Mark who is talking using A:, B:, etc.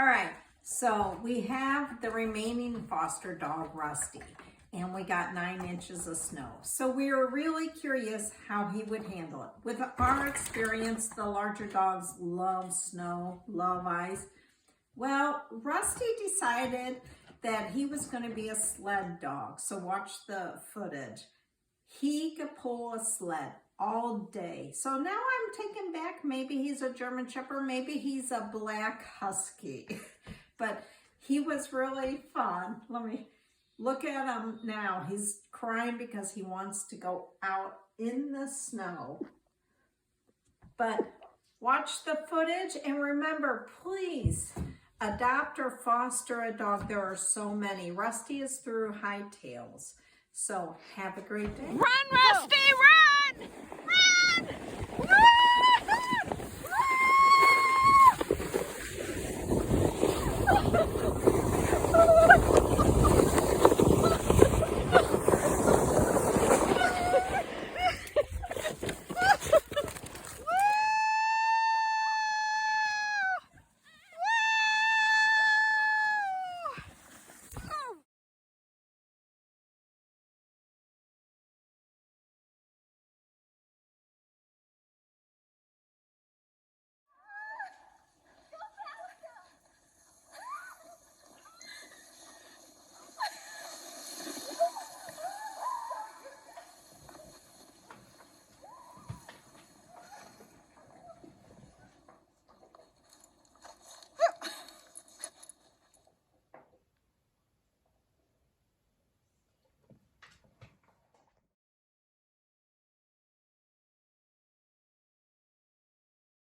A: All right, so we have the remaining foster dog, Rusty, and we got 9 inches of snow. So we were really curious how he would handle it. With our experience, the larger dogs love snow, love ice. Well, Rusty decided that he was going to be a sled dog. So watch the footage. He could pull a sled all day. So now I'm taking back, maybe he's a German Shepherd, maybe he's a Black Husky. But he was really fun. Let me look at him now. He's crying because he wants to go out in the snow. But watch the footage and remember, please adopt or foster a dog. There are so many. Rusty is through hightails. So have a great day.
B: Run, Rusty, run! Run!